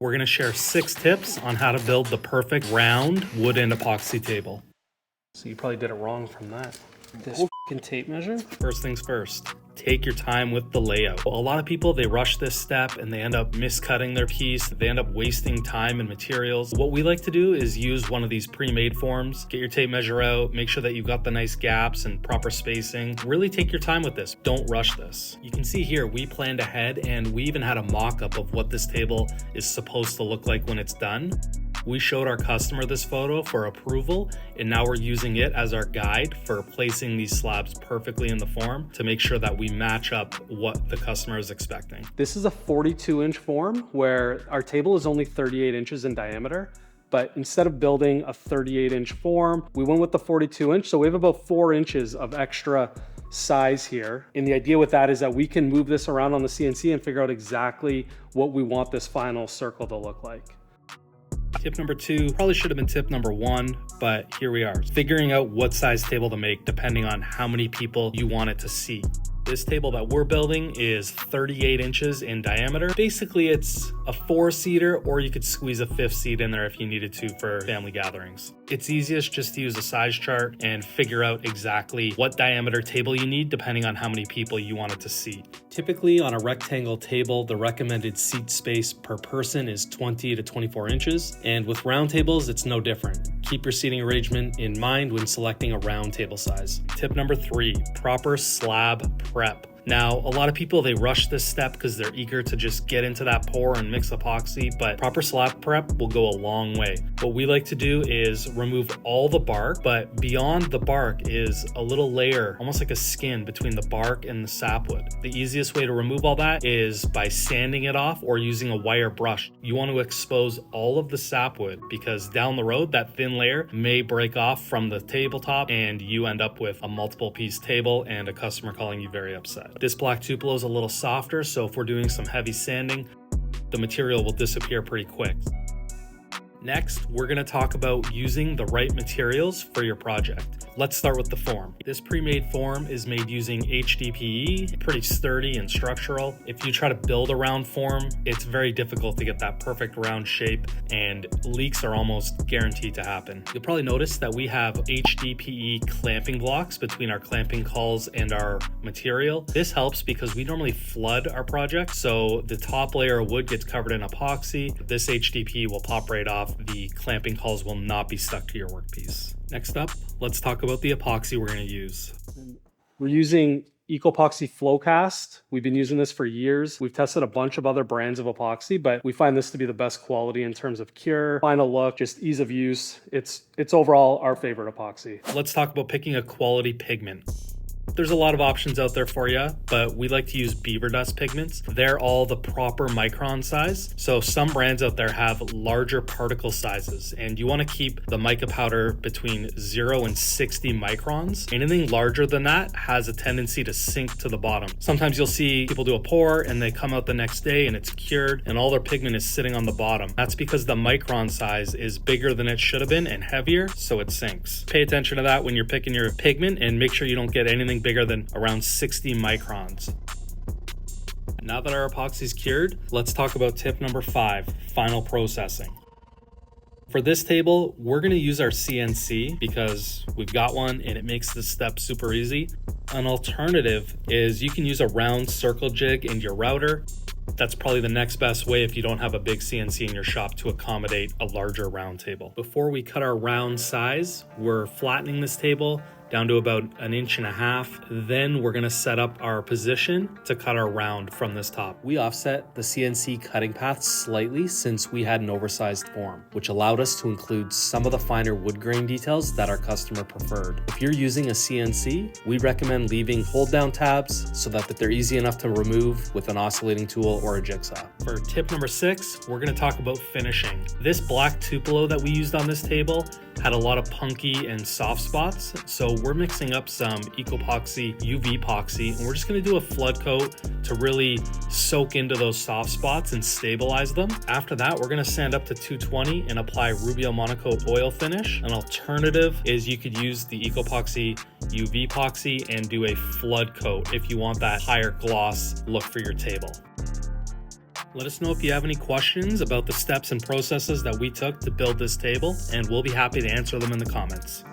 We're going to share 6 tips on how to build the perfect round wooden epoxy table. So you probably did it wrong from that. This f***ing tape measure? First things first, take your time with the layout. A lot of people, they rush this step and they end up miscutting their piece. They end up wasting time and materials. What we like to do is use one of these pre-made forms, get your tape measure out, make sure that you've got the nice gaps and proper spacing. Really take your time with this. Don't rush this. You can see here, we planned ahead and we even had a mock-up of what this table is supposed to look like when it's done. We showed our customer this photo for approval, and now we're using it as our guide for placing these slabs perfectly in the form to make sure that we match up what the customer is expecting. This is a 42-inch form where our table is only 38 inches in diameter, but instead of building a 38-inch form, we went with the 42-inch, so we have about 4 inches of extra size here. And the idea with that is that we can move this around on the CNC and figure out exactly what we want this final circle to look like. Tip number 2 probably should have been tip number 1, but here we are. Figuring out what size table to make depending on how many people you want it to seat. This table that we're building is 38 inches in diameter. Basically, it's a 4-seater, or you could squeeze a 5th seat in there if you needed to for family gatherings. It's easiest just to use a size chart and figure out exactly what diameter table you need depending on how many people you want it to seat. Typically on a rectangle table, the recommended seat space per person is 20 to 24 inches. And with round tables, it's no different. Keep your seating arrangement in mind when selecting a round table size. Tip number 3, proper slab prep. Now, a lot of people, they rush this step because they're eager to just get into that pour and mix epoxy, but proper slab prep will go a long way. What we like to do is remove all the bark, but beyond the bark is a little layer, almost like a skin between the bark and the sapwood. The easiest way to remove all that is by sanding it off or using a wire brush. You want to expose all of the sapwood because down the road, that thin layer may break off from the tabletop and you end up with a multiple piece table and a customer calling you very upset. This black Tupelo is a little softer, so if we're doing some heavy sanding, the material will disappear pretty quick. Next, we're going to talk about using the right materials for your project. Let's start with the form. This pre-made form is made using HDPE, pretty sturdy and structural. If you try to build a round form, it's very difficult to get that perfect round shape, and leaks are almost guaranteed to happen. You'll probably notice that we have HDPE clamping blocks between our clamping cauls and our material. This helps because we normally flood our project, so the top layer of wood gets covered in epoxy. This HDPE will pop right off. The clamping cauls will not be stuck to your workpiece. Next up, let's talk about the epoxy we're going to use. We're using Epoxy Flowcast. We've been using this for years. We've tested a bunch of other brands of epoxy, but we find this to be the best quality in terms of cure, final look, just ease of use. It's overall our favorite epoxy. Let's talk about picking a quality pigment. There's a lot of options out there for you, but we like to use beaver dust pigments. They're all the proper micron size. So some brands out there have larger particle sizes, and you want to keep the mica powder between 0 and 60 microns. Anything larger than that has a tendency to sink to the bottom. Sometimes you'll see people do a pour and they come out the next day and it's cured and all their pigment is sitting on the bottom. That's because the micron size is bigger than it should have been and heavier, so it sinks. Pay attention to that when you're picking your pigment and make sure you don't get anything bigger than around 60 microns. Now that our epoxy is cured, let's talk about tip number 5, final processing. For this table, we're going to use our CNC because we've got one and it makes this step super easy. An alternative is you can use a round circle jig in your router. That's probably the next best way if you don't have a big CNC in your shop to accommodate a larger round table. Before we cut our round size, we're flattening this table down to about 1.5 inches. Then we're gonna set up our position to cut our round from this top. We offset the CNC cutting path slightly since we had an oversized form, which allowed us to include some of the finer wood grain details that our customer preferred. If you're using a CNC, we recommend leaving hold down tabs so that they're easy enough to remove with an oscillating tool or a jigsaw. For tip number 6, we're gonna talk about finishing. This black Tupelo that we used on this table had a lot of punky and soft spots, so we're mixing up some Epoxy UV epoxy, and we're just going to do a flood coat to really soak into those soft spots and stabilize them. After that, we're going to sand up to 220 and apply Rubio Monocoat oil finish. An alternative is you could use the Epoxy UV epoxy and do a flood coat if you want that higher gloss look for your table. Let us know if you have any questions about the steps and processes that we took to build this table, and we'll be happy to answer them in the comments.